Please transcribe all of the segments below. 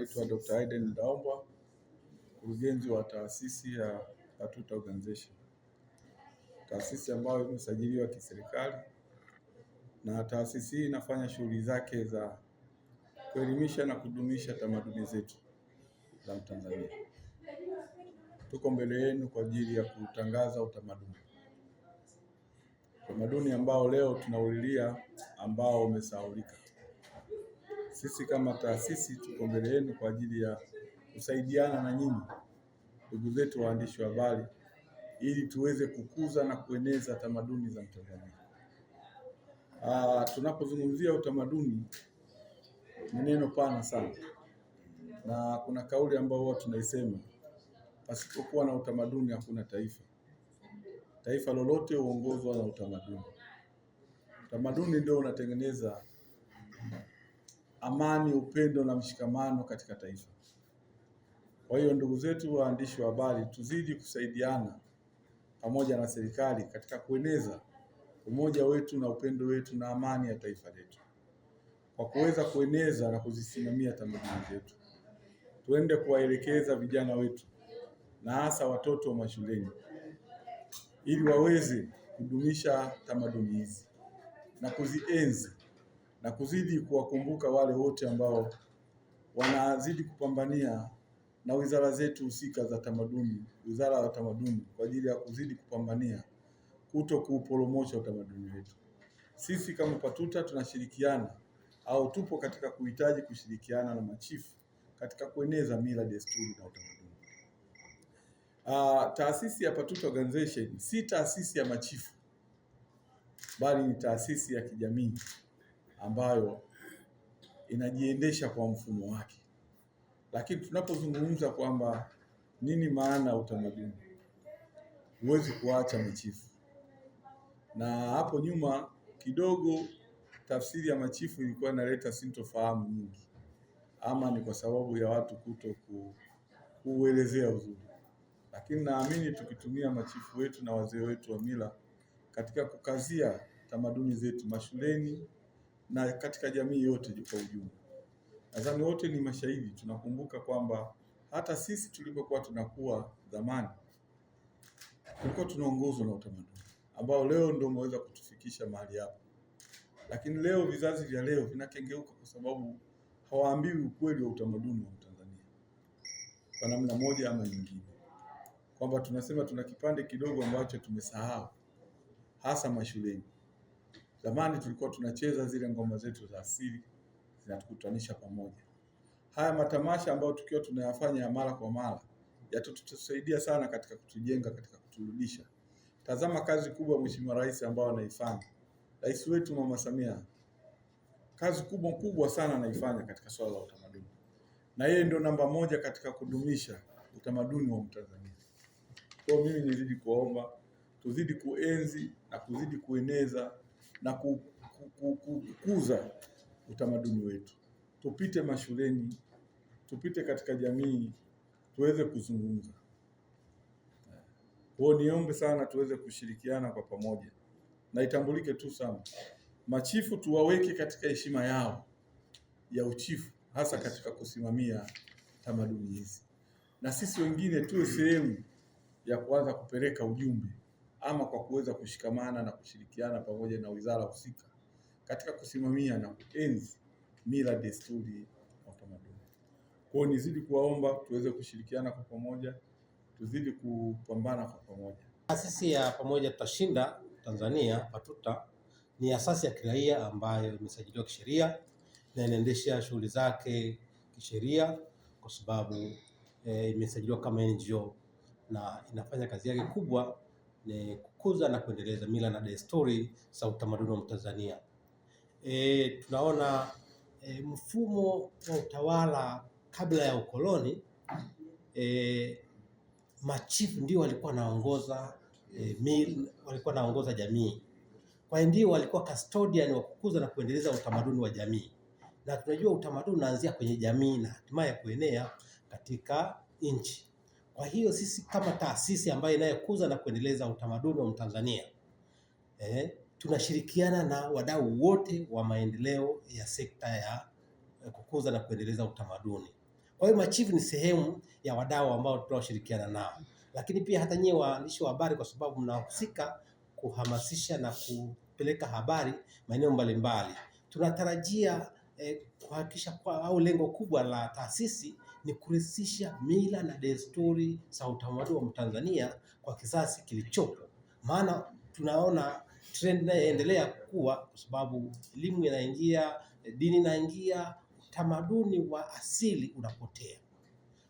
naitwa Dr. Aiden Ndaombwa, mkurugenzi wa taasisi ya Patuta Organization. Taasisi ambayo imesajiliwa kiserikali, na taasisi hii inafanya shughuli zake za kuelimisha na kudumisha tamaduni zetu za Tanzania. Tuko mbele yenu kwa ajili ya kutangaza utamaduni ambao leo tunaulilia, ambao umesahaulika. Sisi kama taasisi tuko mbele yenu kwa ajili ya kusaidiana na nyinyi ndugu zetu waandishi wa habari, ili tuweze kukuza na kueneza tamaduni za Tanzania. Tunapozungumzia utamaduni ni neno pana sana, na kuna kauli ambayo huwa tunaisema, pasipokuwa na utamaduni hakuna taifa. Taifa lolote huongozwa na utamaduni. Utamaduni ndio unatengeneza amani, upendo na mshikamano katika taifa. Kwa hiyo ndugu zetu waandishi wa habari, tuzidi kusaidiana pamoja na serikali katika kueneza umoja wetu na upendo wetu na amani ya taifa letu, kwa kuweza kueneza na kuzisimamia tamaduni zetu. Tuende kuwaelekeza vijana wetu na hasa watoto wa mashuleni, ili waweze kudumisha tamaduni hizi na kuzienzi na kuzidi kuwakumbuka wale wote ambao wanazidi kupambania na wizara zetu husika za tamaduni, wizara ya tamaduni, kwa ajili ya kuzidi kupambania kuto kuuporomosha utamaduni wetu. Sisi kama Patuta tunashirikiana au tupo katika kuhitaji kushirikiana na machifu katika kueneza mila, desturi na utamaduni. Taasisi ya Patuta Organization si taasisi ya machifu, bali ni taasisi ya kijamii ambayo inajiendesha kwa mfumo wake. Lakini tunapozungumza kwamba nini maana ya utamaduni, huwezi kuacha machifu. Na hapo nyuma kidogo tafsiri ya machifu ilikuwa inaleta sintofahamu nyingi, ama ni kwa sababu ya watu kuto kuelezea uzuri. Lakini naamini tukitumia machifu wetu na wazee wetu wa mila katika kukazia tamaduni zetu mashuleni na katika jamii yote kwa ujumla, nadhani wote ni mashahidi. Tunakumbuka kwamba hata sisi tulipokuwa tunakuwa zamani, tulikuwa tunaongozwa na utamaduni ambao leo ndio umeweza kutufikisha mahali hapa. Lakini leo vizazi vya leo vinakengeuka kwa sababu hawaambiwi ukweli wa utamaduni wa Tanzania kwa namna moja ama nyingine, kwamba tunasema tuna kipande kidogo ambacho tumesahau, hasa mashuleni. Zamani tulikuwa tunacheza zile ngoma zetu za asili zinatukutanisha pamoja. Haya matamasha ambayo tukiwa tunayafanya mara kwa mara yatatusaidia sana katika kutujenga, katika kuturudisha. Tazama kazi kubwa Mheshimiwa Rais ambao anaifanya. Rais wetu Mama Samia, kazi kubwa sana anaifanya katika swala la utamaduni. Na yeye ndio namba moja katika kudumisha utamaduni wa Mtanzania. Kwa mimi nizidi kuomba, tuzidi kuenzi na kuzidi kueneza na kukuza utamaduni wetu. Tupite mashuleni, tupite katika jamii, tuweze kuzungumza. Kwa niombe sana tuweze kushirikiana kwa pamoja. Na itambulike tu sana, machifu tuwaweke katika heshima yao ya uchifu, hasa katika kusimamia tamaduni hizi. Na sisi wengine tuwe sehemu ya kuanza kupeleka ujumbe, ama kwa kuweza kushikamana na kushirikiana pamoja na wizara husika katika kusimamia na kuenzi mila, desturi na utamaduni. Kwa nizidi kuwaomba tuweze kushirikiana kwa pamoja, tuzidi kupambana kwa pamoja. Taasisi ya Pamoja Tutashinda Tanzania Patuta ni asasi ya kiraia ambayo imesajiliwa kisheria na inaendesha shughuli zake kisheria, kwa sababu imesajiliwa kama NGO na inafanya kazi yake kubwa ni kukuza na kuendeleza mila na desturi za utamaduni wa Tanzania. Tunaona mfumo wa utawala kabla ya ukoloni, machifu ndio walikuwa wanaongoza jamii. Kwa hiyo ndio walikuwa custodian wa kukuza na kuendeleza utamaduni wa jamii. Na tunajua utamaduni unaanzia kwenye jamii na hatimaye kuenea katika nchi. Kwa hiyo sisi kama taasisi ambayo inayokuza na kuendeleza utamaduni wa Mtanzania, tunashirikiana na wadau wote wa maendeleo ya sekta ya kukuza na kuendeleza utamaduni. Kwa hiyo machifu ni sehemu ya wadau ambao tunaoshirikiana nao, lakini pia hata nyie waandishi wa habari, kwa sababu mnahusika kuhamasisha na kupeleka habari maeneo mbalimbali. Tunatarajia kuhakikisha kwa au lengo kubwa la taasisi ni kurithisha mila na desturi za utamaduni wa Mtanzania kwa kizazi kilichopo, maana tunaona trend inayoendelea kukua, kwa sababu elimu inaingia, dini inaingia, utamaduni wa asili unapotea.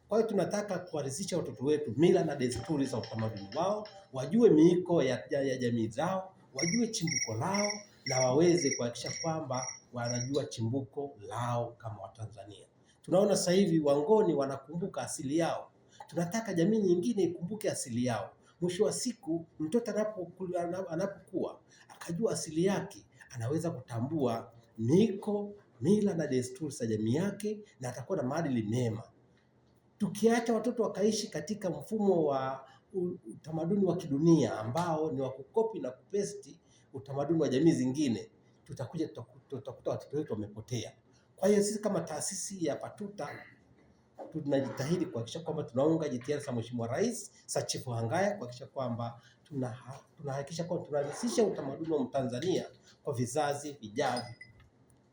Kwa hiyo tunataka kuwarithisha watoto wetu mila na desturi za utamaduni wao, wajue miiko ya jamii zao, wajue chimbuko lao, na waweze kuhakikisha kwamba wanajua chimbuko lao kama Watanzania. Tunaona sasa hivi Wangoni wanakumbuka asili yao. Tunataka jamii nyingine ikumbuke asili yao. Mwisho wa siku mtoto anapokuwa akajua asili yake, anaweza kutambua miiko, mila na desturi za jamii yake, na atakuwa na maadili mema. Tukiacha watoto wakaishi katika mfumo wa utamaduni wa kidunia ambao ni wa kukopi na kupesti utamaduni wa jamii zingine, tutakuta watoto wetu wamepotea. Kwa hiyo sisi kama taasisi ya Patuta tunajitahidi kuhakikisha kwamba tunaunga jitihada za Mheshimiwa Rais Chifu Hangaya kuhakikisha kwamba tunahakikisha kwamba tunarithisha utamaduni wa Mtanzania kwa vizazi vijavyo,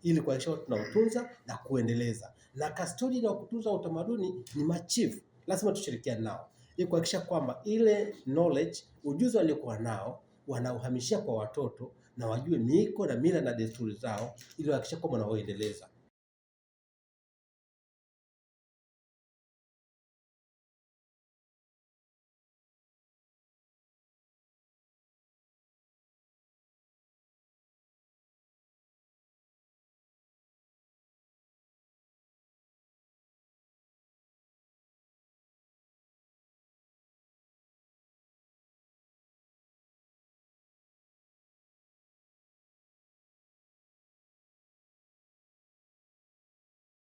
ili kuhakikisha tunautunza na kuendeleza. Na custodian wa kutunza utamaduni ni machifu, lazima tushirikiane nao ili kuhakikisha kwamba ile knowledge, ujuzi waliokuwa nao wanauhamishia kwa watoto, na wajue miiko na mila na desturi zao, ili kuhakikisha kwamba wanaoendeleza.